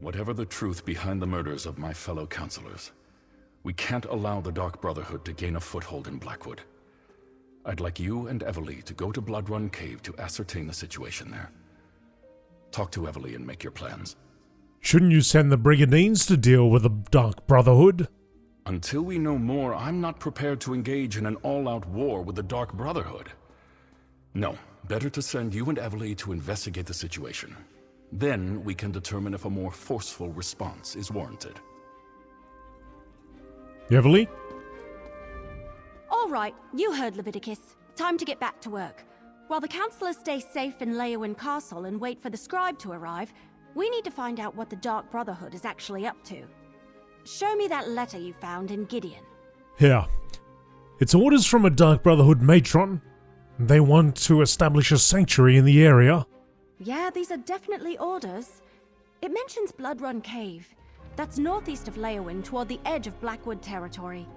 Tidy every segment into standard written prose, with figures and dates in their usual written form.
Whatever the truth behind the murders of my fellow counselors, we can't allow the Dark Brotherhood to gain a foothold in Blackwood. I'd like you and Evely to go to Bloodrun Cave to ascertain the situation there. Talk to Evely and make your plans. Shouldn't you send the Brigadines to deal with the Dark Brotherhood? Until we know more, I'm not prepared to engage in an all-out war with the Dark Brotherhood. No, better to send you and Evely to investigate the situation. Then we can determine if a more forceful response is warranted. Evely? All right, you heard Leviticus. Time to get back to work. While the counselors stay safe in Leowin Castle and wait for the scribe to arrive, we need to find out what the Dark Brotherhood is actually up to. Show me that letter you found in Gideon. Here. It's orders from a Dark Brotherhood matron. They want to establish a sanctuary in the area. Yeah, these are definitely orders. It mentions Bloodrun Cave. That's northeast of Leowin toward the edge of Blackwood territory.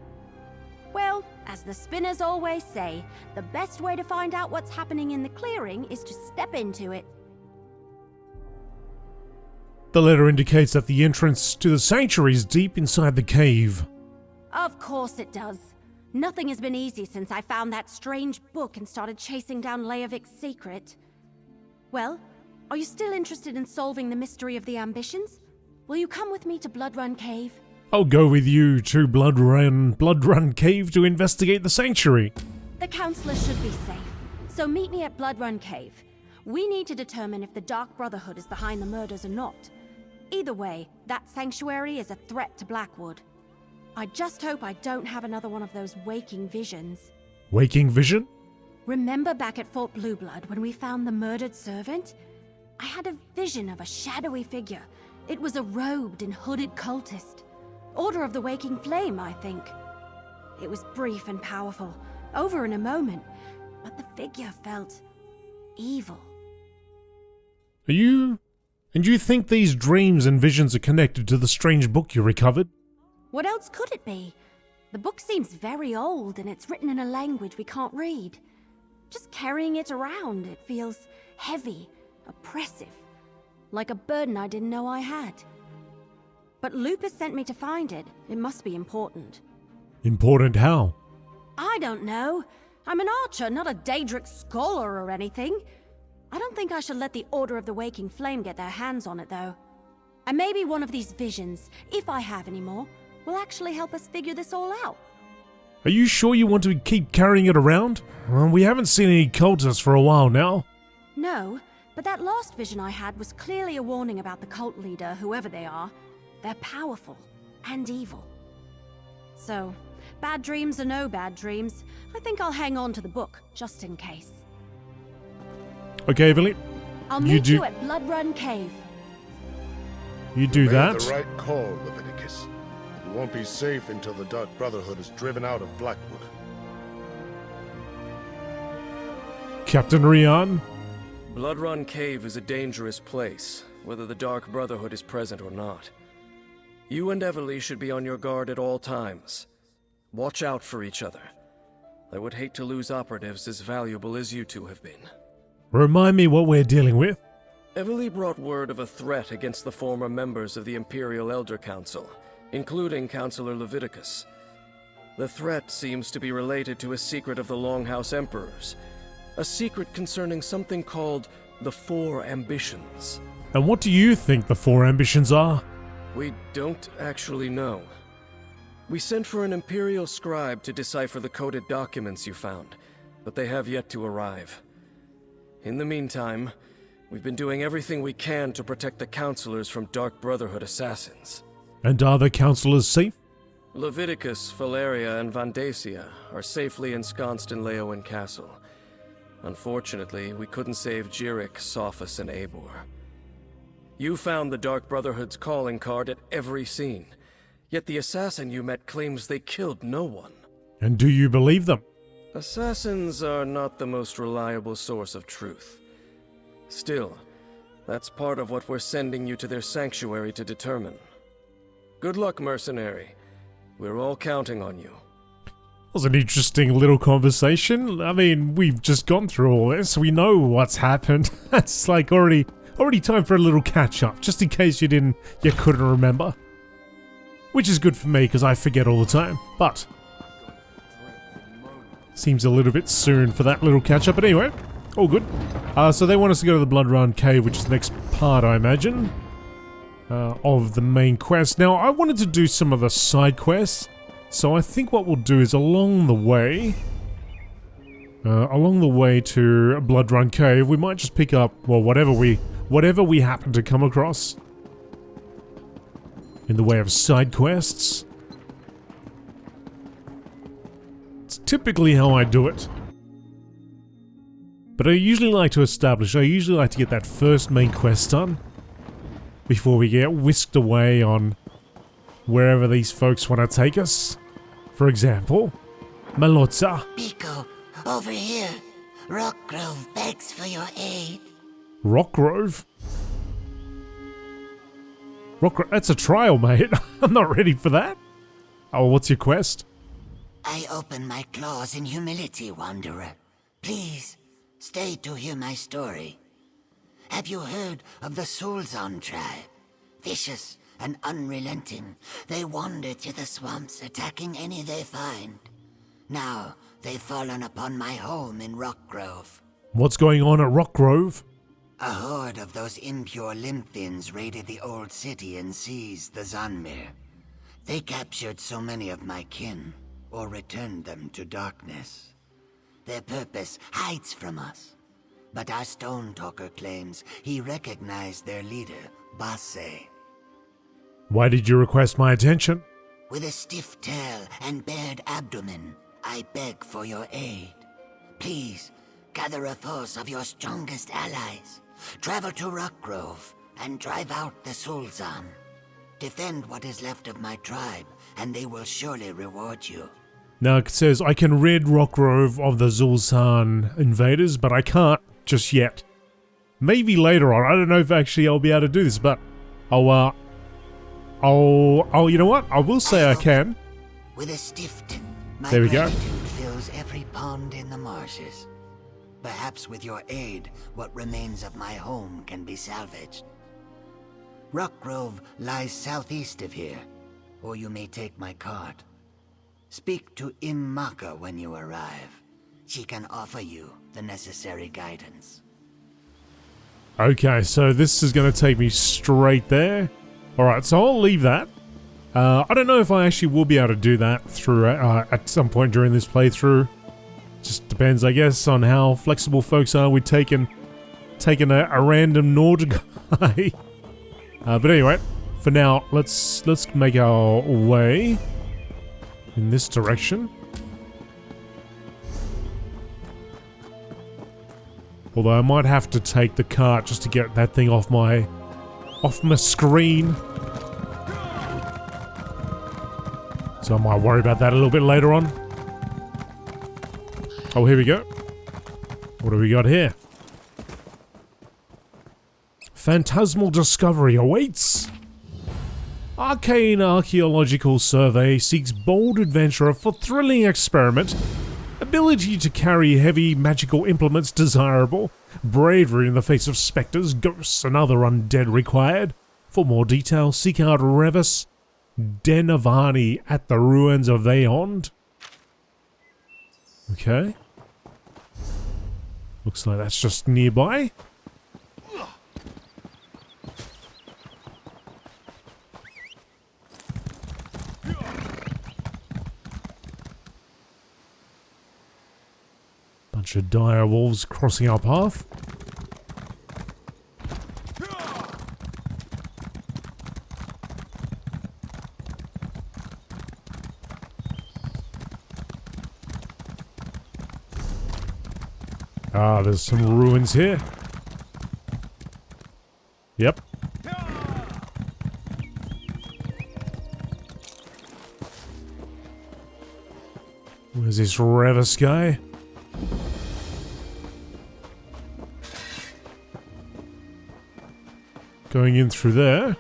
Well, as the spinners always say, the best way to find out what's happening in the clearing is to step into it. The letter indicates that the entrance to the sanctuary is deep inside the cave. Of course it does. Nothing has been easy since I found that strange book and started chasing down Leovik's secret. Well, are you still interested in solving the mystery of the ambitions? Will you come with me to Bloodrun Cave? I'll go with you to Bloodrun Cave to investigate the sanctuary. The counselors should be safe, so meet me at Bloodrun Cave. We need to determine if the Dark Brotherhood is behind the murders or not. Either way, that sanctuary is a threat to Blackwood. I just hope I don't have another one of those waking visions. Waking vision? Remember back at Fort Blueblood when we found the murdered servant? I had a vision of a shadowy figure. It was a robed and hooded cultist. Order of the Waking Flame, I think. It was brief and powerful, over in a moment, but the figure felt evil. And you think these dreams and visions are connected to the strange book you recovered? What else could it be? The book seems very old and it's written in a language we can't read. Just carrying it around, it feels heavy, oppressive, like a burden I didn't know I had. But Lupus sent me to find it. It must be important. Important how? I don't know. I'm an archer, not a Daedric scholar or anything. I don't think I should let the Order of the Waking Flame get their hands on it, though. And maybe one of these visions, if I have any more, will actually help us figure this all out. Are you sure you want to keep carrying it around? Well, we haven't seen any cultists for a while now. No, but that last vision I had was clearly a warning about the cult leader, whoever they are. They're powerful and evil. So, bad dreams or no bad dreams, I think I'll hang on to the book, just in case. Okay, Evely. I'll meet you at Bloodrun Cave. You do that? Made the right call, Leviticus. You won't be safe until the Dark Brotherhood is driven out of Blackwood. Captain Rian? Bloodrun Cave is a dangerous place, whether the Dark Brotherhood is present or not. You and Evely should be on your guard at all times. Watch out for each other. I would hate to lose operatives as valuable as you two have been. Remind me what we're dealing with. Evely brought word of a threat against the former members of the Imperial Elder Council, including Councilor Leviticus. The threat seems to be related to a secret of the Longhouse Emperors, a secret concerning something called the Four Ambitions. And what do you think the Four Ambitions are? We don't actually know. We sent for an Imperial scribe to decipher the coded documents you found, but they have yet to arrive. In the meantime, we've been doing everything we can to protect the counselors from Dark Brotherhood assassins. And are the counselors safe? Leviticus, Valeria, and Vandacia are safely ensconced in Leowin Castle. Unfortunately, we couldn't save Jirik, Sophus, and Eivor. You found the Dark Brotherhood's calling card at every scene, yet the assassin you met claims they killed no one. And do you believe them? Assassins are not the most reliable source of truth. Still, that's part of what we're sending you to their sanctuary to determine. Good luck, mercenary. We're all counting on you. That was an interesting little conversation. I mean, we've just gone through all this. We know what's happened. It's like already already time for a little catch-up, just in case you couldn't remember. Which is good for me, because I forget all the time, but seems a little bit soon for that little catch-up, but anyway, all good. So they want us to go to the Blood-Run Cave, which is the next part, I imagine, of the main quest. Now, I wanted to do some of the side quests, so I think what we'll do is along the way to Blood-Run Cave, we might just pick up, well, whatever we happen to come across in the way of side quests. It's typically how I do it. But I usually like to get that first main quest done before we get whisked away on wherever these folks want to take us. For example, Malotza. Pico, over here. Rockgrove begs for your aid. Rockgrove? That's a trial, mate. I'm not ready for that. Oh, what's your quest? I open my claws in humility, Wanderer. Please, stay to hear my story. Have you heard of the Sulzon tribe? Vicious and unrelenting, they wander to the swamps, attacking any they find. Now, they've fallen upon my home in Rockgrove. What's going on at Rockgrove? A horde of those impure Limphins raided the old city and seized the Zanmir. They captured so many of my kin, or returned them to darkness. Their purpose hides from us. But our Stone Talker claims he recognized their leader, Basse. Why did you request my attention? With a stiff tail and bared abdomen, I beg for your aid. Please, gather a force of your strongest allies. Travel to Rockgrove and drive out the Sulzon. Defend what is left of my tribe, and they will surely reward you. Now it says I can rid Rockgrove of the Zul'San invaders, but I can't just yet. Maybe later on. I don't know if actually I'll be able to do this, but you know what? I will say I can. With a stift, my there we go. gratitude fills every pond in the marshes. Perhaps with your aid, what remains of my home can be salvaged. Rockgrove lies southeast of here, or you may take my cart. Speak to Immaka when you arrive. She can offer you the necessary guidance. Okay, so this is going to take me straight there. Alright, so I'll leave that. I don't know if I actually will be able to do that through at some point during this playthrough. Just depends, I guess, on how flexible folks are with taking a random Nord guy. But anyway, for now, let's make our way in this direction. Although I might have to take the cart just to get that thing off my screen. So I might worry about that a little bit later on. Oh, here we go. What do we got here? Phantasmal discovery awaits. Arcane Archaeological Survey seeks bold adventurer for thrilling experiment. Ability to carry heavy magical implements desirable. Bravery in the face of specters, ghosts, and other undead required. For more details, seek out Revus Demnevanni at the ruins of Aeond. Okay. Looks like that's just nearby. Bunch of dire wolves crossing our path. Ah, there's some ruins here. Yep. Where's this Revus guy? Going in through there.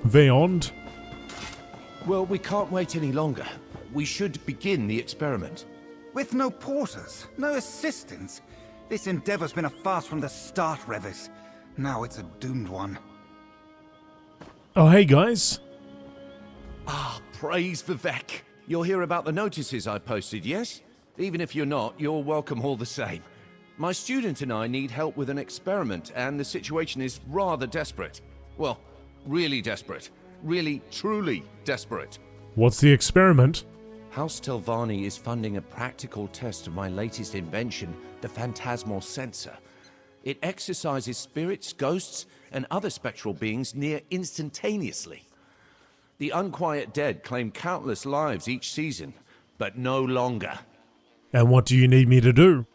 Veyond. Well, we can't wait any longer. We should begin the experiment. With no porters, no assistants. This endeavor's been a farce from the start, Revus. Now it's a doomed one. Oh, hey guys. Ah, praise Vivek. You'll hear about the notices I posted, yes? Even if you're not, you're welcome all the same. My student and I need help with an experiment, and the situation is rather desperate. Well, really desperate. Really, truly desperate. What's the experiment? House Telvanni is funding a practical test of my latest invention, the Phantasmal Censer. It exercises spirits, ghosts, and other spectral beings near instantaneously. The unquiet dead claim countless lives each season, but no longer. And what do you need me to do?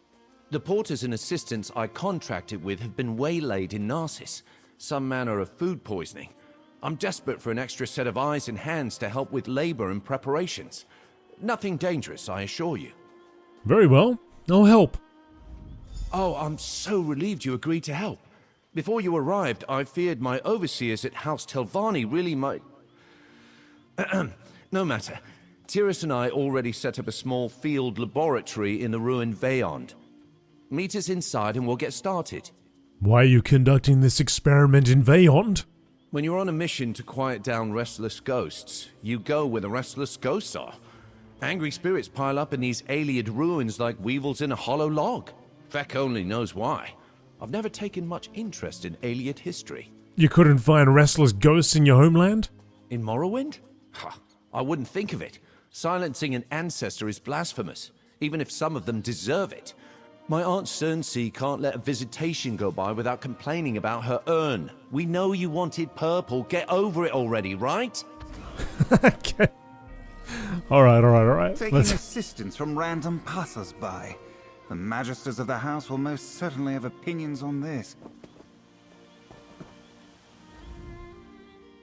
The porters and assistants I contracted with have been waylaid in Narcissus, some manner of food poisoning. I'm desperate for an extra set of eyes and hands to help with labor and preparations. Nothing dangerous, I assure you. Very well. I'll help. Oh, I'm so relieved you agreed to help. Before you arrived, I feared my overseers at House Telvanni really might... No matter. Tyrus and I already set up a small field laboratory in the ruined Veyond. Meet us inside and we'll get started. Why are you conducting this experiment in Veyond? When you're on a mission to quiet down restless ghosts, you go where the restless ghosts are. Angry spirits pile up in these Ayleid ruins like weevils in a hollow log. Vec only knows why. I've never taken much interest in Ayleid history. You couldn't find restless ghosts in your homeland? In Morrowind? Ha, I wouldn't think of it. Silencing an ancestor is blasphemous, even if some of them deserve it. My Aunt Cernsea can't let a visitation go by without complaining about her urn. We know you wanted purple. Get over it already, right? Okay. Alright. Taking assistance from random passers-by. The magisters of the house will most certainly have opinions on this.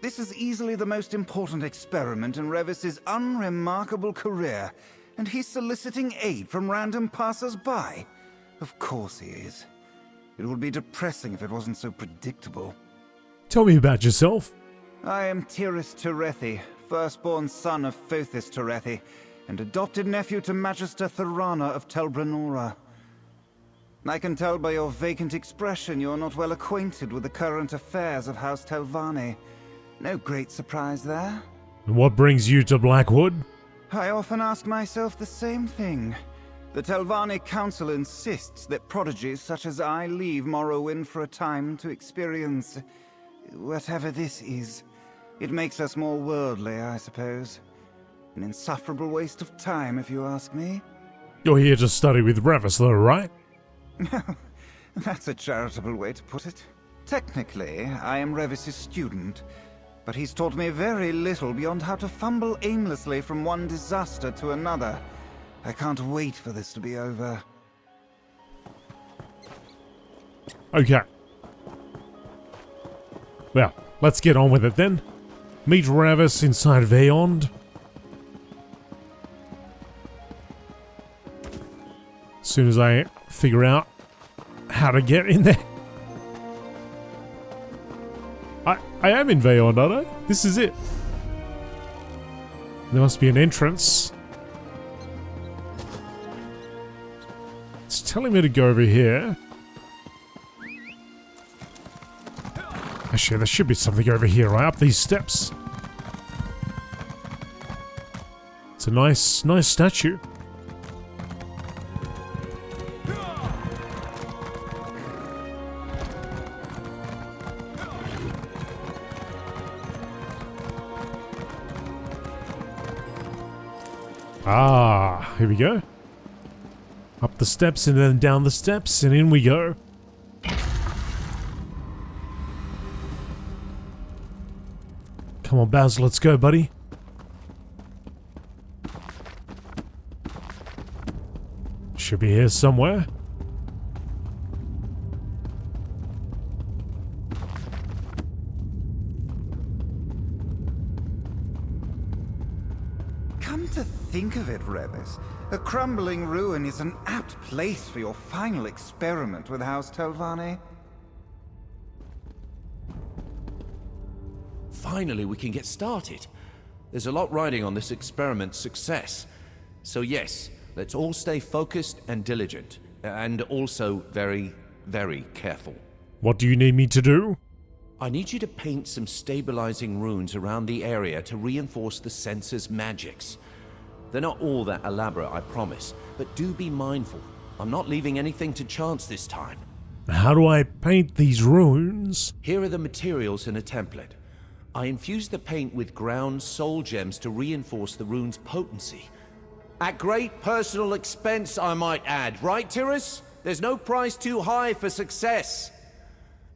This is easily the most important experiment in Revus's unremarkable career, and he's soliciting aid from random passers-by. Of course he is. It would be depressing if it wasn't so predictable. Tell me about yourself. I am Tyrus Terethi, firstborn son of Fothis Terethi, and adopted nephew to Magister Thorana of Telbranora. I can tell by your vacant expression you're not well acquainted with the current affairs of House Telvanni. No great surprise there. And what brings you to Blackwood? I often ask myself the same thing. The Telvanni Council insists that prodigies such as I leave Morrowind for a time to experience... whatever this is. It makes us more worldly, I suppose. An insufferable waste of time, if you ask me. You're here to study with Revus, though, right? That's a charitable way to put it. Technically, I am Revus' student, but he's taught me very little beyond how to fumble aimlessly from one disaster to another. I can't wait for this to be over. Okay. Well, let's get on with it then. Meet Revus inside Veyond. As soon as I figure out how to get in there. I am in Veyond, aren't I? This is it. There must be an entrance. It's telling me to go over here. Actually, there should be something over here, right up these steps. It's a nice statue. Ah, here we go. Up the steps and then down the steps and in we go. Come on, Baz, let's go, buddy. Should be here somewhere. Come to think of it, Revus, a crumbling ruin is an apt place for your final experiment with House Telvanni. finally we can get started. There's a lot riding on this experiment's success. So yes, let's all stay focused and diligent. And also very, very careful. What do you need me to do? I need you to paint some stabilizing runes around the area to reinforce the sensor's magics. They're not all that elaborate, I promise, but do be mindful. I'm not leaving anything to chance this time. How do I paint these runes? Here are the materials in a template. I infuse the paint with ground soul gems to reinforce the rune's potency. At great personal expense, I might add. Right, Tyrus? There's no price too high for success.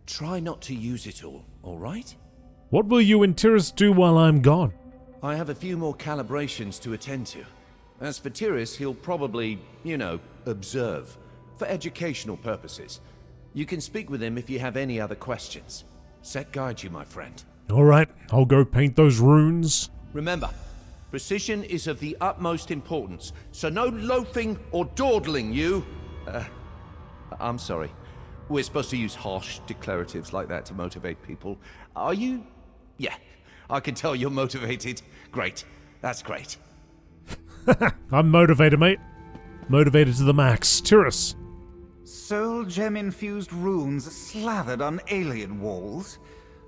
Try not to use it all right? What will you and Tyrus do while I'm gone? I have a few more calibrations to attend to. As for Tyrus, he'll probably, observe. For educational purposes. You can speak with him if you have any other questions. Set guide you, my friend. Alright, I'll go paint those runes. Remember, precision is of the utmost importance, so no loafing or dawdling, you... I'm sorry. We're supposed to use harsh declaratives like that to motivate people. Are you? Yeah, I can tell you're motivated. Great. That's great. I'm motivated, mate. Motivated to the max. Tyrus. Soul gem-infused runes slathered on alien walls.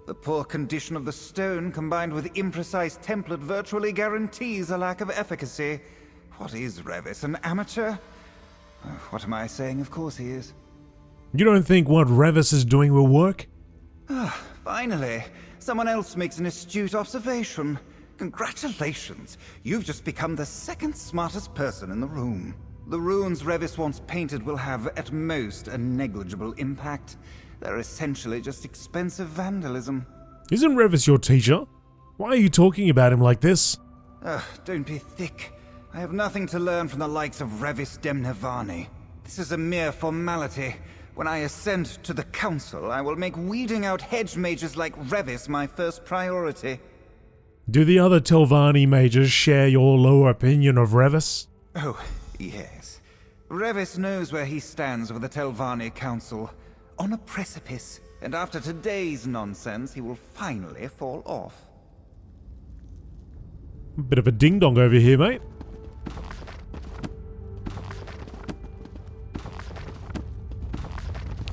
The poor condition of the stone combined with imprecise template virtually guarantees a lack of efficacy. What is Revus, an amateur? What am I saying? Of course he is. You don't think what Revus is doing will work? Finally, someone else makes an astute observation. Congratulations, you've just become the second smartest person in the room. The runes Revus wants painted will have, at most, a negligible impact. They're essentially just expensive vandalism. Isn't Revus your teacher? Why are you talking about him like this? Don't be thick. I have nothing to learn from the likes of Revus Demnevanni. This is a mere formality. When I ascend to the council, I will make weeding out hedge mages like Revus my first priority. Do the other Telvanni mages share your low opinion of Revus? Oh, yes. Revus knows where he stands with the Telvanni Council. On a precipice, and after today's nonsense, he will finally fall off. Bit of a ding-dong over here, mate.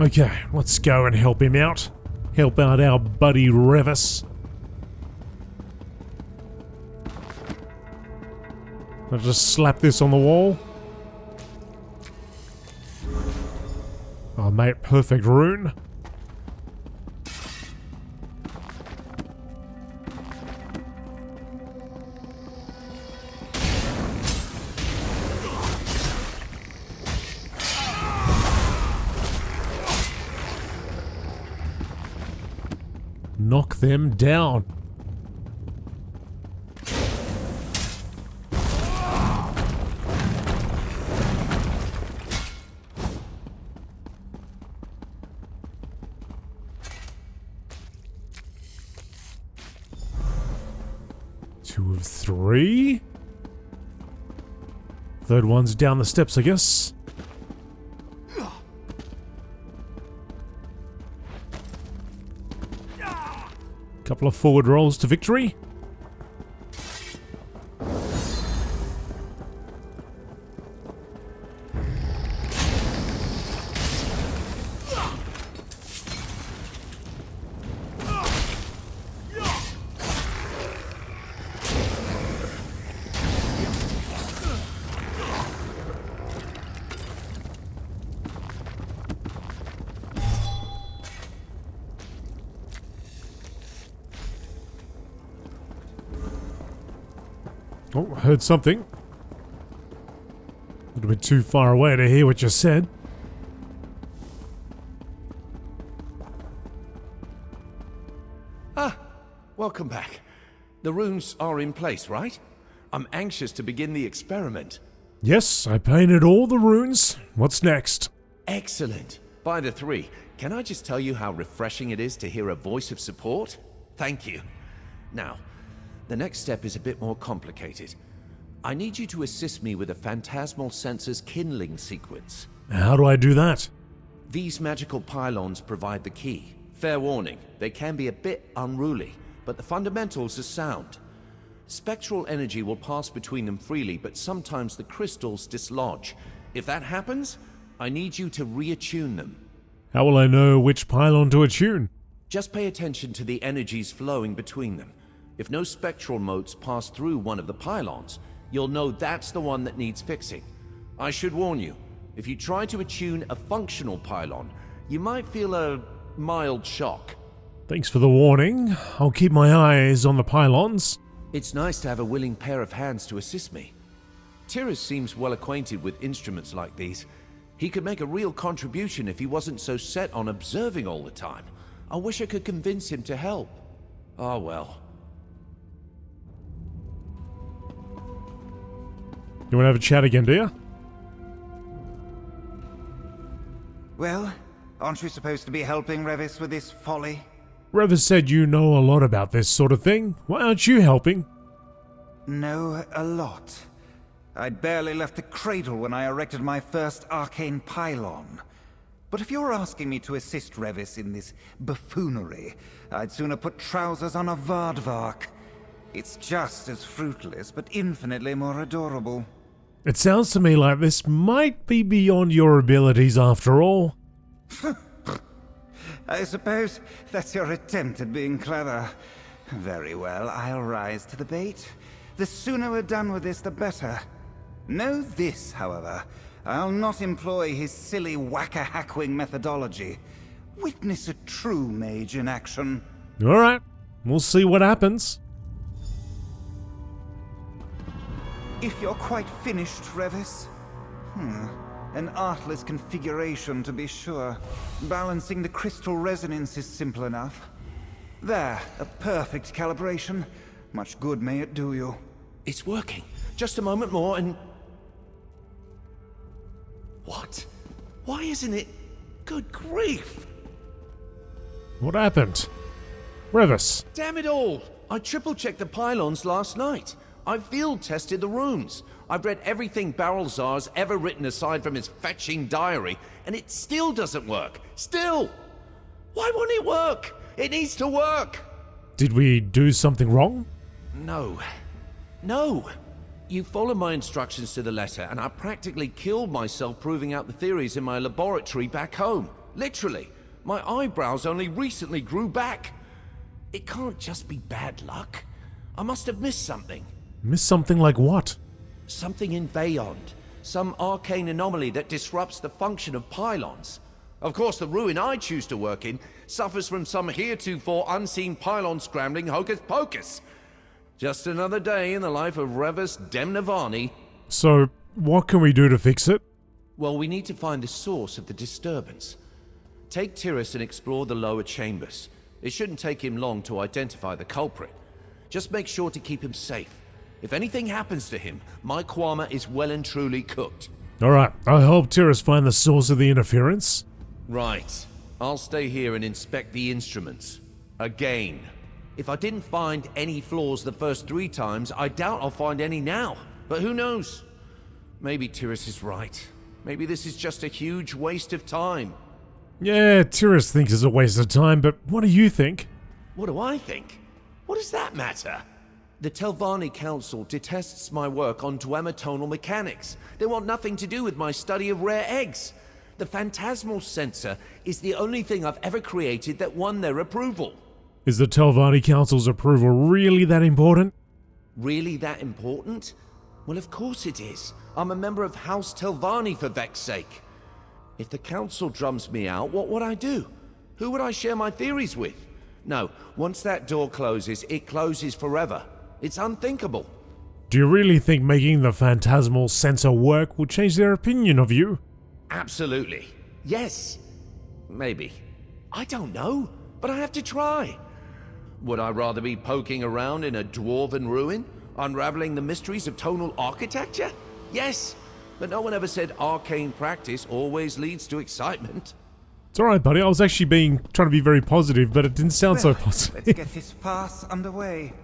Okay, let's go and help him out. Help out our buddy Revus. I'll just slap this on the wall. Oh, mate, perfect rune. Knock them down. Two of three. Third one's down the steps, I guess. Couple of forward rolls to victory. Oh, I heard something. A little bit too far away to hear what you said. Welcome back. The runes are in place, right? I'm anxious to begin the experiment. Yes, I painted all the runes. What's next? Excellent. By the three, can I just tell you how refreshing it is to hear a voice of support? Thank you. Now, the next step is a bit more complicated. I need you to assist me with a Phantasmal Censer's kindling sequence. How do I do that? These magical pylons provide the key. Fair warning, they can be a bit unruly, but the fundamentals are sound. Spectral energy will pass between them freely, but sometimes the crystals dislodge. If that happens, I need you to reattune them. How will I know which pylon to attune? Just pay attention to the energies flowing between them. If no spectral motes pass through one of the pylons, you'll know that's the one that needs fixing. I should warn you, if you try to attune a functional pylon, you might feel a mild shock. Thanks for the warning. I'll keep my eyes on the pylons. It's nice to have a willing pair of hands to assist me. Tyrus seems well acquainted with instruments like these. He could make a real contribution if he wasn't so set on observing all the time. I wish I could convince him to help. Ah, well. You want to have a chat again, do you? Well, aren't you supposed to be helping Revus with this folly? Revus said you know a lot about this sort of thing. Why aren't you helping? Know a lot. I'd barely left the cradle when I erected my first arcane pylon. But if you're asking me to assist Revus in this buffoonery, I'd sooner put trousers on a Vardvark. It's just as fruitless, but infinitely more adorable. It sounds to me like this might be beyond your abilities after all. I suppose that's your attempt at being clever. Very well, I'll rise to the bait. The sooner we're done with this, the better. Know this, however. I'll not employ his silly whacker-hackwing methodology. Witness a true mage in action. Alright, we'll see what happens. If you're quite finished, Revus. An artless configuration, to be sure. Balancing the crystal resonance is simple enough. There, a perfect calibration. Much good may it do you. It's working. Just a moment more and... What? Why isn't it? Good grief! What happened? Revus. Damn it all! I triple-checked the pylons last night. I field-tested the rooms. I've read everything Barrelzar's ever written aside from his fetching diary, and it still doesn't work. Still! Why won't it work? It needs to work! Did we do something wrong? No. No! You followed my instructions to the letter, and I practically killed myself proving out the theories in my laboratory back home. Literally. My eyebrows only recently grew back. It can't just be bad luck. I must have missed something. Missed something like what? Something in Beyond. Some arcane anomaly that disrupts the function of pylons. Of course, the ruin I choose to work in suffers from some heretofore unseen pylon scrambling hocus-pocus. Just another day in the life of Revus Demnevanni. So, what can we do to fix it? Well, we need to find the source of the disturbance. Take Tyrus and explore the lower chambers. It shouldn't take him long to identify the culprit. Just make sure to keep him safe. If anything happens to him, my Kwama is well and truly cooked. Alright, I help Tyrus find the source of the interference. Right. I'll stay here and inspect the instruments. Again. If I didn't find any flaws the first 3 times, I doubt I'll find any now. But who knows? Maybe Tyrus is right. Maybe this is just a huge waste of time. Yeah, Tyrus thinks it's a waste of time, but what do you think? What do I think? What does that matter? The Telvanni Council detests my work on duemitonal mechanics. They want nothing to do with my study of rare eggs. The Phantasmal Censer is the only thing I've ever created that won their approval. Is the Telvanni Council's approval really that important? Really that important? Well, of course it is. I'm a member of House Telvanni, for Vex's sake. If the Council drums me out, what would I do? Who would I share my theories with? No, once that door closes, it closes forever. It's unthinkable. Do you really think making the Phantasmal Censer work will change their opinion of you? Absolutely. Yes. Maybe. I don't know, but I have to try. Would I rather be poking around in a dwarven ruin, unraveling the mysteries of tonal architecture? Yes, but no one ever said arcane practice always leads to excitement. It's alright, buddy. I was actually trying to be very positive, but it didn't sound so Well, positive. let's get this farce underway.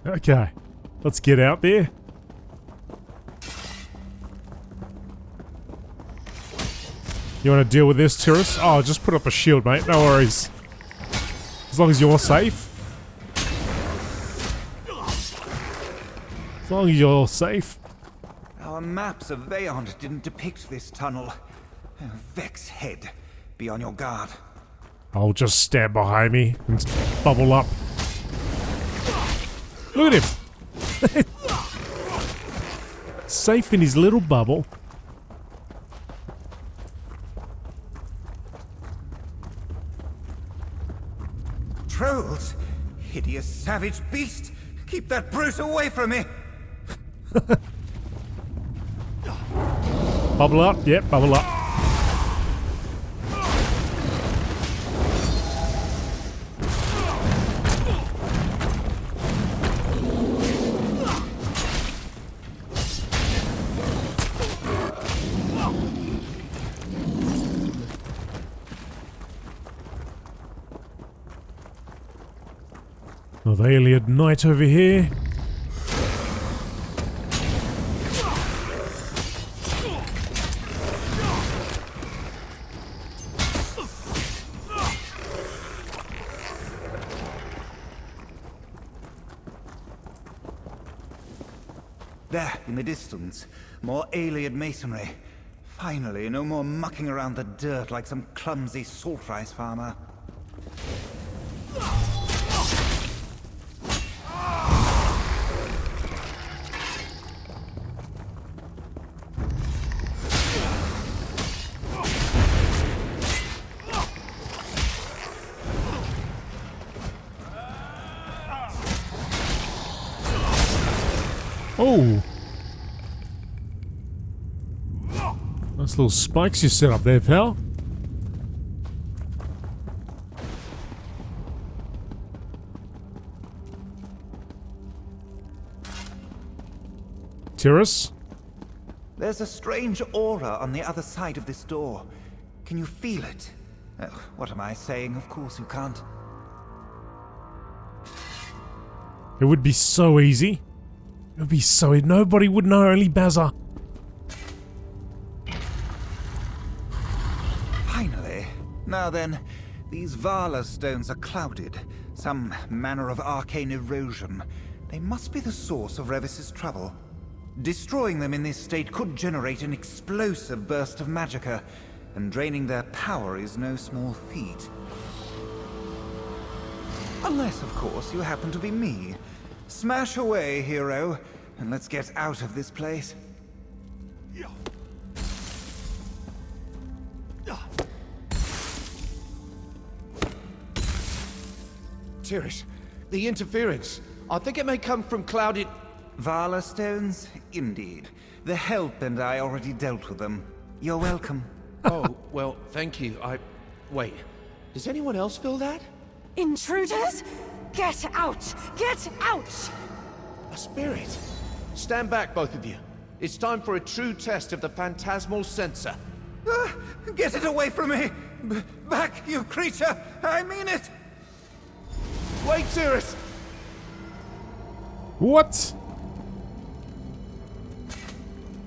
Okay, let's get out there. You want to deal with this, Tyrus? Oh, just put up a shield, mate. No worries. As long as you're safe. As long as you're safe. Our maps of Veyond didn't depict this tunnel. Oh, Vex head. Be on your guard. I'll just stand behind me and bubble up. Look at him! Safe in his little bubble. Trolls! Hideous savage beast! Keep that brute away from me! Bubble up, yep, bubble up. Another Iliad Knight over here. There, in the distance, more Iliad masonry. Finally, no more mucking around the dirt like some clumsy salt rice farmer. Oh! Nice little spikes you set up there, pal. Tyrus? There's a strange aura on the other side of this door. Can you feel it? Oh, what am I saying? Of course you can't. It would be so easy. It would be so... Nobody would know, only Bazza. Finally. Now then, these Vala stones are clouded. Some manner of arcane erosion. They must be the source of Revus's trouble. Destroying them in this state could generate an explosive burst of magicka, and draining their power is no small feat. Unless, of course, you happen to be me. Smash away, hero, and let's get out of this place. Tyrus, the interference. I think it may come from clouded... Vala stones? Indeed. The Help and I already dealt with them. You're welcome. Oh, well, thank you. Wait, does anyone else feel that? Intruders? Get out! Get out! A spirit. Stand back, both of you. It's time for a true test of the Phantasmal Censer. Get it away from me! Back, you creature! I mean it! Wait, Tyrus! What?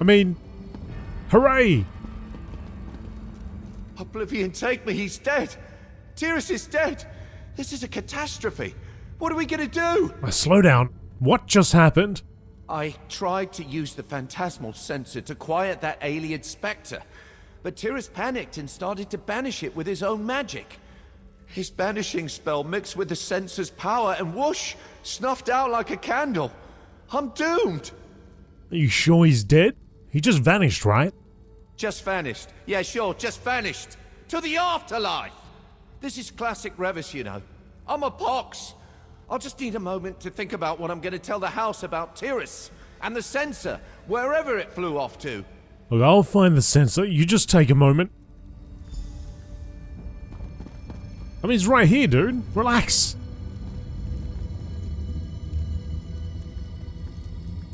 I mean, hooray! Oblivion, take me, he's dead! Tyrus is dead! This is a catastrophe! What are we gonna do? Slow down. What just happened? I tried to use the Phantasmal Censer to quiet that alien spectre, but Tyrus panicked and started to banish it with his own magic. His banishing spell mixed with the censer's power and whoosh, snuffed out like a candle. I'm doomed! Are you sure he's dead? He just vanished, right? Just vanished. Yeah, sure, just vanished. To the afterlife! This is classic Revus, you know. I'm a pox. I'll just need a moment to think about what I'm going to tell the house about Tyrus and the censer, wherever it flew off to. Look, I'll find the censer. You just take a moment. I mean, it's right here, dude. Relax.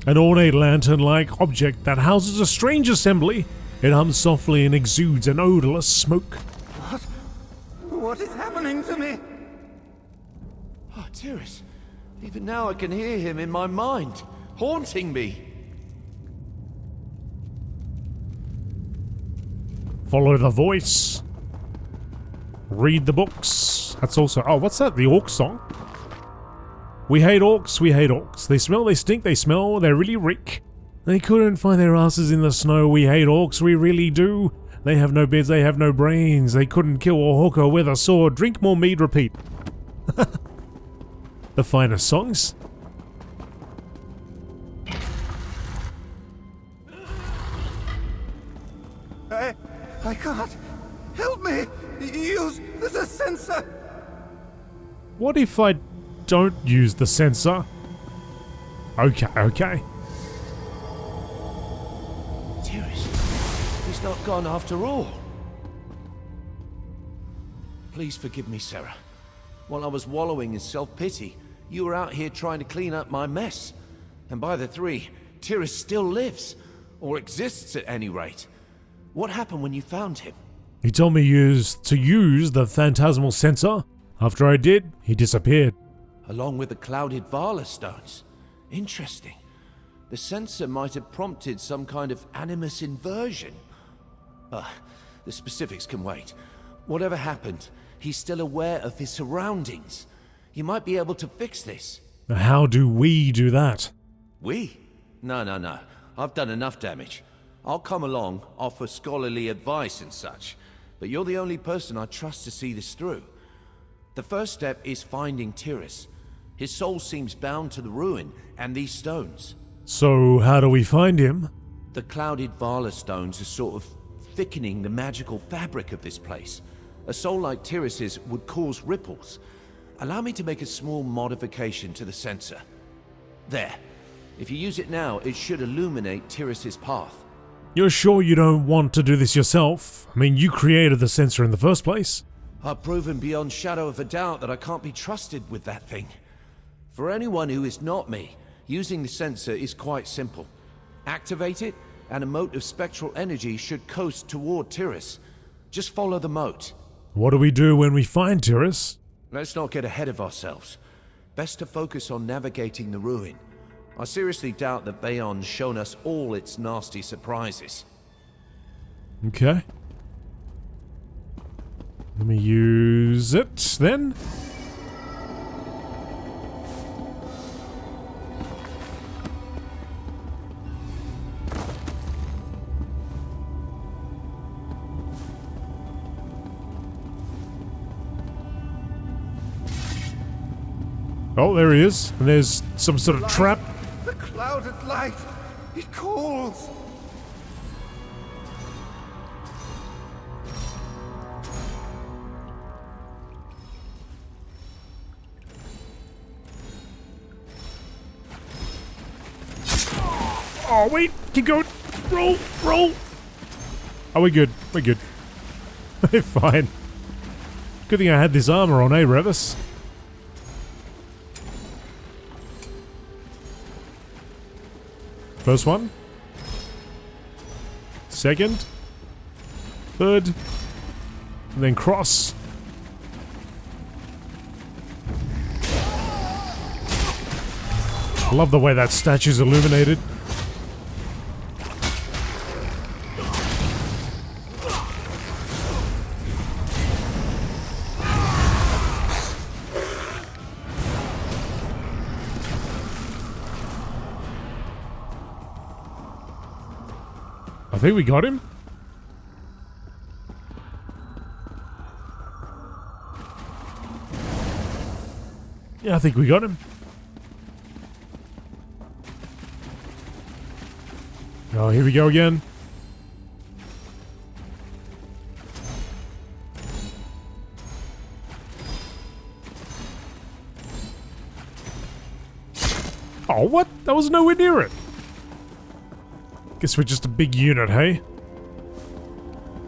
An ornate lantern-like object that houses a strange assembly. It hums softly and exudes an odorless smoke. What is happening to me? Oh, Tyrus. Even now I can hear him in my mind, haunting me. Follow the voice. Read the books. That's also... Oh, what's that? The orc song? We hate orcs, we hate orcs. They smell, they stink, they smell, they really reek. They couldn't find their asses in the snow. We hate orcs, we really do. They have no beards, they have no brains. They couldn't kill a hooker with a sword. Drink more mead, repeat. The finest songs. I can't. Help me! Use the censer! What if I don't use the sensor? Okay. Tyrus, he's not gone after all. Please forgive me, Sarah. While I was wallowing in self-pity, you were out here trying to clean up my mess. And by the three, Tyrus still lives. Or exists at any rate. What happened when you found him? He told me to use the Phantasmal Censer. After I did, he disappeared. Along with the clouded Vala stones. Interesting. The censer might have prompted some kind of animus inversion. The specifics can wait. Whatever happened, he's still aware of his surroundings. You might be able to fix this. How do we do that? We? No. I've done enough damage. I'll come along, offer scholarly advice and such, but you're the only person I trust to see this through. The first step is finding Tyrus. His soul seems bound to the ruin and these stones. So how do we find him? The clouded Vala stones are sort of thickening the magical fabric of this place. A soul like Tyrus's would cause ripples. Allow me to make a small modification to the censer. There. If you use it now, it should illuminate Tyrus's path. You're sure you don't want to do this yourself? I mean, you created the sensor in the first place. I've proven beyond shadow of a doubt that I can't be trusted with that thing. For anyone who is not me, using the sensor is quite simple. Activate it, and a mote of spectral energy should coast toward Tyrus. Just follow the mote. What do we do when we find Tyrus? Let's not get ahead of ourselves. Best to focus on navigating the ruin. I seriously doubt that Bayon's shown us all its nasty surprises. Okay. Let me use it then. Oh, there he is. And there's some sort of trap. The clouded light! It calls! Oh, wait! Keep going! Roll! Oh, we're good. We're good. We're fine. Good thing I had this armor on, eh, Revus? First one. Second. Third. And then cross. I love the way that statue's illuminated. I think we got him. Yeah, I think we got him. Oh, here we go again. Oh, what? That was nowhere near it. Guess we're just a big unit, hey?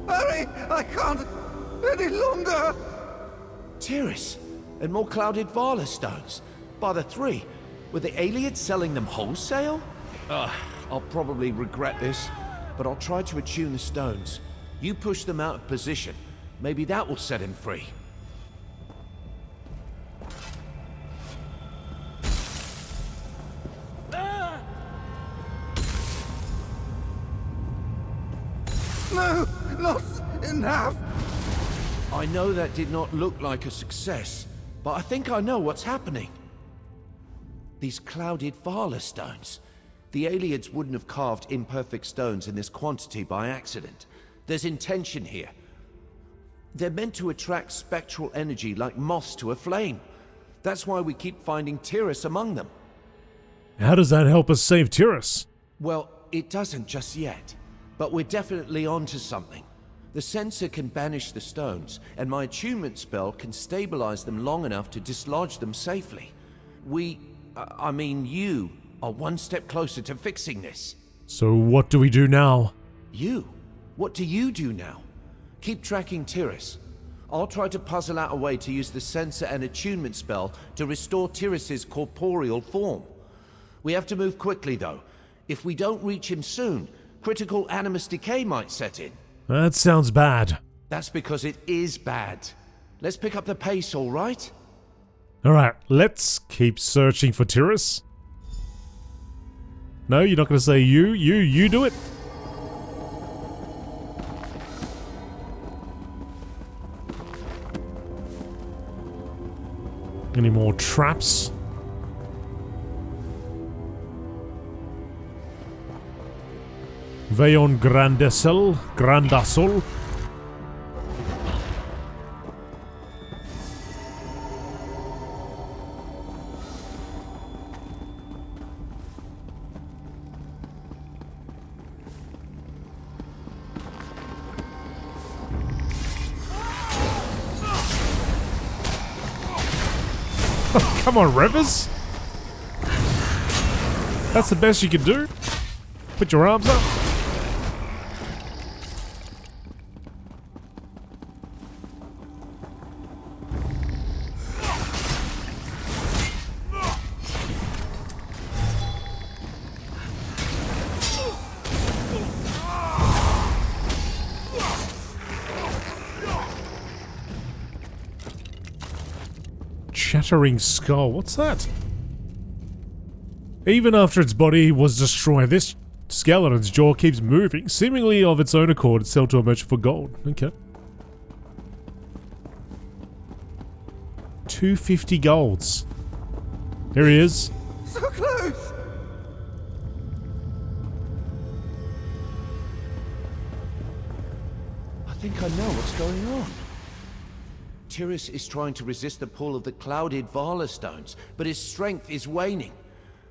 Hurry! I can't any longer! Tyrus, and more clouded Vala stones. By the three. Were the aliens selling them wholesale? I'll probably regret this, but I'll try to attune the stones. You push them out of position. Maybe that will set him free. No! Not enough! I know that did not look like a success, but I think I know what's happening. These clouded Vala stones. The aliens wouldn't have carved imperfect stones in this quantity by accident. There's intention here. They're meant to attract spectral energy like moths to a flame. That's why we keep finding Tyrus among them. How does that help us save Tyrus? Well, it doesn't just yet. But we're definitely onto something. The censer can banish the stones, and my attunement spell can stabilize them long enough to dislodge them safely. You are one step closer to fixing this. So what do we do now? You? What do you do now? Keep tracking Tyrus. I'll try to puzzle out a way to use the censer and attunement spell to restore Tyrus's corporeal form. We have to move quickly, though. If we don't reach him soon, critical animus decay might set in. That sounds bad. That's because it is bad. Let's pick up the pace, all right? Alright, let's keep searching for Tyrus. No, you're not going to say you do it? Any more traps? Veillon Grandasol. Come on, Revus. That's the best you can do? Put your arms up. Shattering skull, what's that? Even after its body was destroyed, this skeleton's jaw keeps moving, seemingly of its own accord. It's sold to a merchant for gold. Okay. 250 golds. Here he is. So close! I think I know what's going on. Tyrus is trying to resist the pull of the clouded Vala stones, but his strength is waning.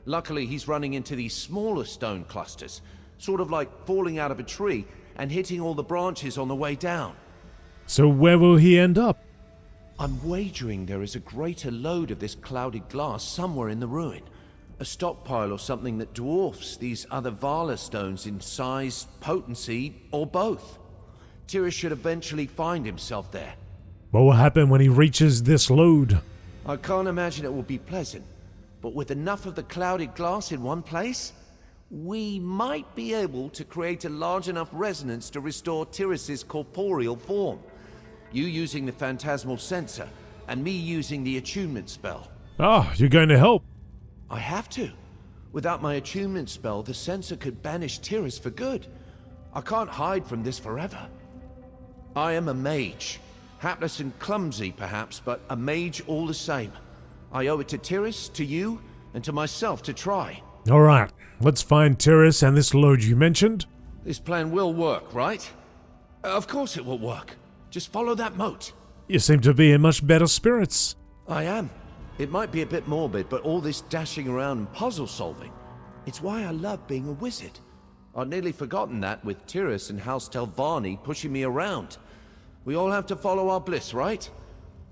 Luckily, he's running into these smaller stone clusters, sort of like falling out of a tree and hitting all the branches on the way down. So where will he end up? I'm wagering there is a greater load of this clouded glass somewhere in the ruin. A stockpile or something that dwarfs these other Vala stones in size, potency, or both. Tyrus should eventually find himself there. What will happen when he reaches this load? I can't imagine it will be pleasant, but with enough of the clouded glass in one place, we might be able to create a large enough resonance to restore Tyrus's corporeal form. You using the Phantasmal Censer, and me using the attunement spell. Oh, you're going to help? I have to. Without my attunement spell, the Censer could banish Tyrus for good. I can't hide from this forever. I am a mage. Hapless and clumsy, perhaps, but a mage all the same. I owe it to Tyrus, to you, and to myself to try. Alright, let's find Tyrus and this load you mentioned. This plan will work, right? Of course it will work. Just follow that moat. You seem to be in much better spirits. I am. It might be a bit morbid, but all this dashing around and puzzle solving, it's why I love being a wizard. I'd nearly forgotten that with Tyrus and House Telvanni pushing me around. We all have to follow our bliss, right?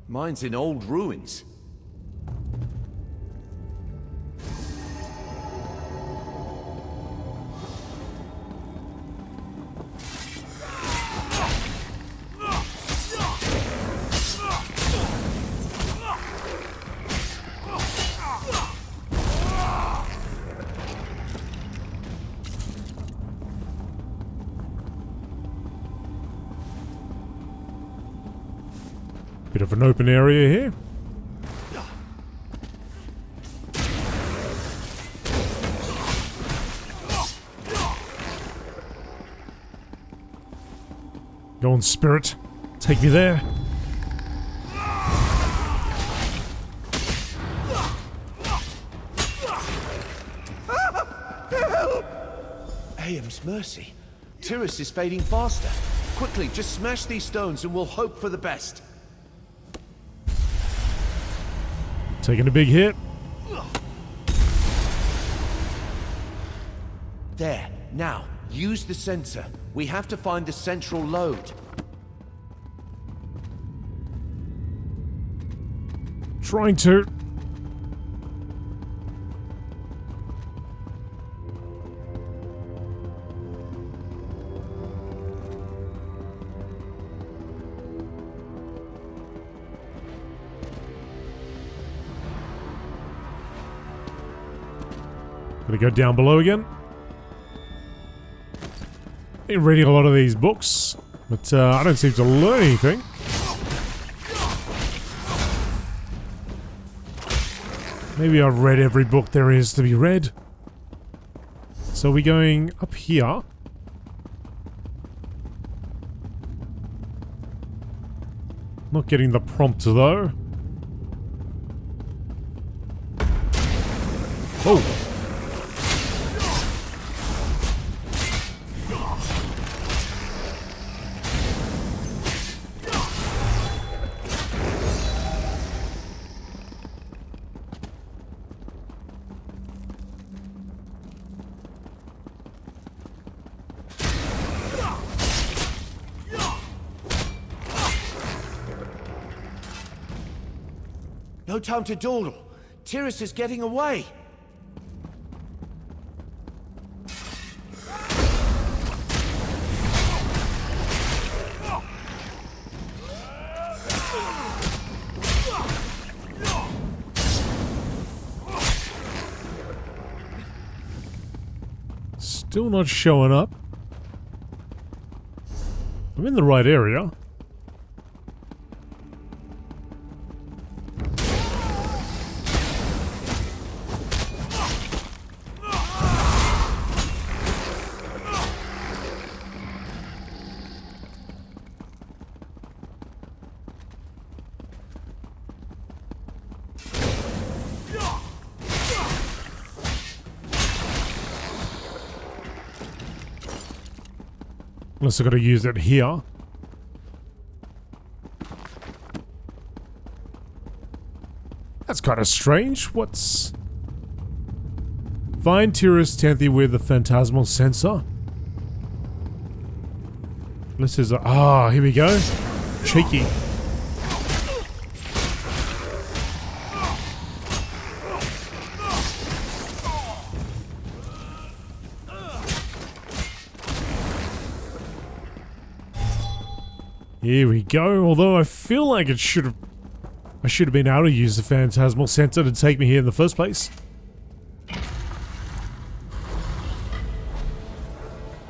Mine's in old ruins. Bit of an open area here. Go on, spirit. Take me there. Grayam's mercy. Tyrus is fading faster. Quickly, just smash these stones and we'll hope for the best. Taking a big hit. There. Now, use the sensor. We have to find the central load. Trying to. Gonna go down below again. Been reading a lot of these books, but I don't seem to learn anything. Maybe I've read every book there is to be read. So we're going up here. Not getting the prompt though. Oh! No time to dawdle. Tyrus is getting away. Still not showing up. I'm in the right area. Unless I've got to use it here. That's kind of strange. What's... Find Tyrus Tenthi with the Phantasmal Censer. This is a... Ah, here we go. Cheeky. Here we go, although I feel like I should have been able to use the Phantasmal Censer to take me here in the first place.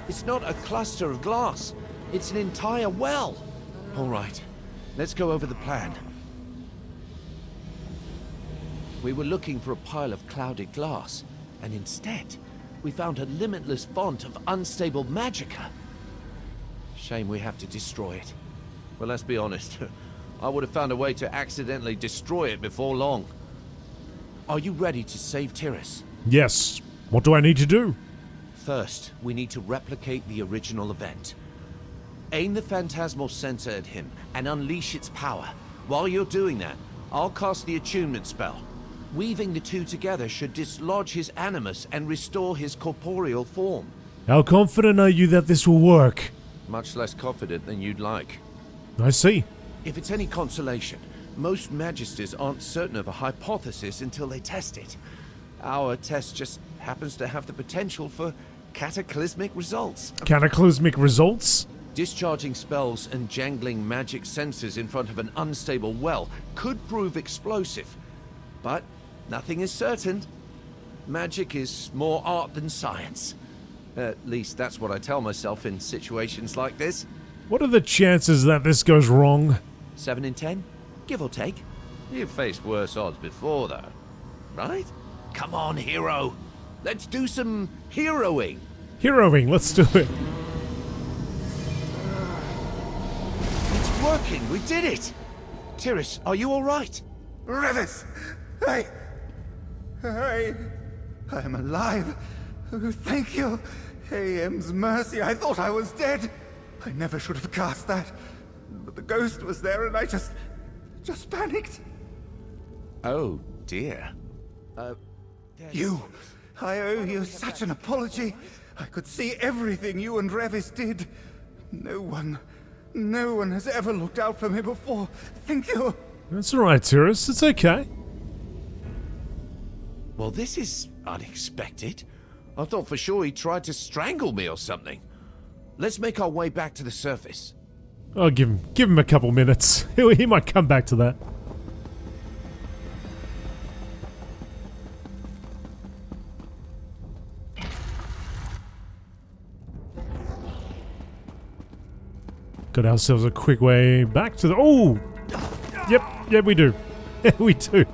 It's not a cluster of glass. It's an entire well. All right, let's go over the plan. We were looking for a pile of clouded glass, and instead, we found a limitless font of unstable magicka. Shame we have to destroy it. Well, let's be honest. I would have found a way to accidentally destroy it before long. Are you ready to save Tyrus? Yes. What do I need to do? First, we need to replicate the original event. Aim the Phantasmal Censer at him and unleash its power. While you're doing that, I'll cast the attunement spell. Weaving the two together should dislodge his animus and restore his corporeal form. How confident are you that this will work? Much less confident than you'd like. I see. If it's any consolation, most magisters aren't certain of a hypothesis until they test it. Our test just happens to have the potential for cataclysmic results. Cataclysmic results? Discharging spells and jangling magic sensors in front of an unstable well could prove explosive. But nothing is certain. Magic is more art than science. At least that's what I tell myself in situations like this. What are the chances that this goes wrong? 7 in 10? Give or take. You've faced worse odds before, though. Right? Come on, hero. Let's do some heroing. Heroing, let's do it. It's working, we did it. Tyrus, are you all right? Revus! I am alive. Thank you. AM's mercy, I thought I was dead. I never should have cast that. But the ghost was there and I just panicked. Oh, dear. You, I owe you such an apology. I could see everything you and Revus did. No one has ever looked out for me before. Thank you. That's alright, Tyrus. It's okay. Well, this is unexpected. I thought for sure he tried to strangle me or something. Let's make our way back to the surface. I'll give him a couple minutes. He might come back to that. Got ourselves a quick way back to the... Oh! Yep, we do. We do.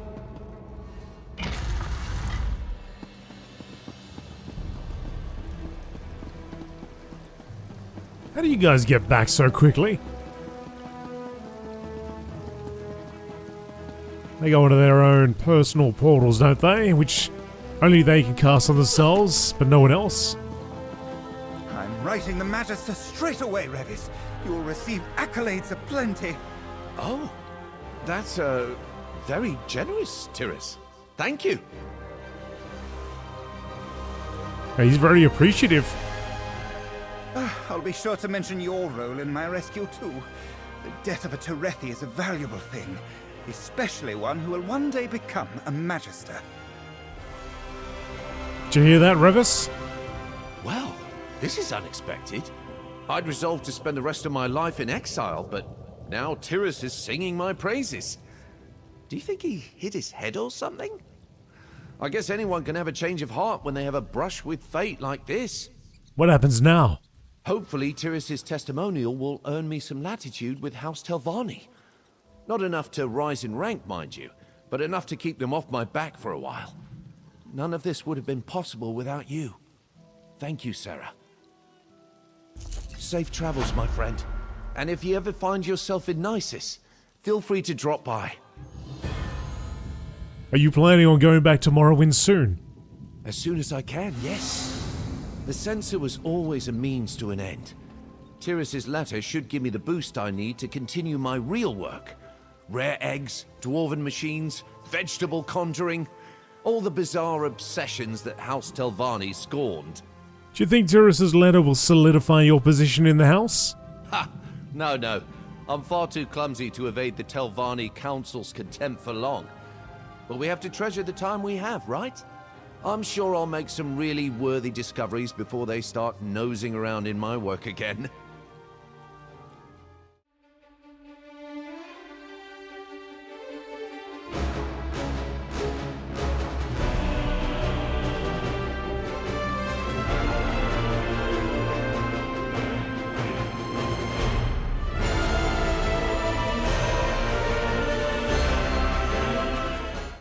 How do you guys get back so quickly? They go into their own personal portals, don't they? Which only they can cast on themselves, but no one else. I'm writing the Magister straight away, Revus. You'll receive accolades aplenty. Oh, that's very generous, Tyrus. Thank you. He's very appreciative. I'll be sure to mention your role in my rescue too. The death of a Terethi is a valuable thing, especially one who will one day become a Magister. Did you hear that, Revus? Well, this is unexpected. I'd resolved to spend the rest of my life in exile, but now Tyrus is singing my praises. Do you think he hit his head or something? I guess anyone can have a change of heart when they have a brush with fate like this. What happens now? Hopefully, Tyrus's testimonial will earn me some latitude with House Telvanni. Not enough to rise in rank, mind you, but enough to keep them off my back for a while. None of this would have been possible without you. Thank you, Sarah. Safe travels, my friend. And if you ever find yourself in Nisus, feel free to drop by. Are you planning on going back to Morrowind soon? As soon as I can, yes. The Censer was always a means to an end. Tyrus's letter should give me the boost I need to continue my real work. Rare eggs, dwarven machines, vegetable conjuring, all the bizarre obsessions that House Telvanni scorned. Do you think Tyrus's letter will solidify your position in the house? Ha! No. I'm far too clumsy to evade the Telvanni Council's contempt for long. But we have to treasure the time we have, right? I'm sure I'll make some really worthy discoveries before they start nosing around in my work again.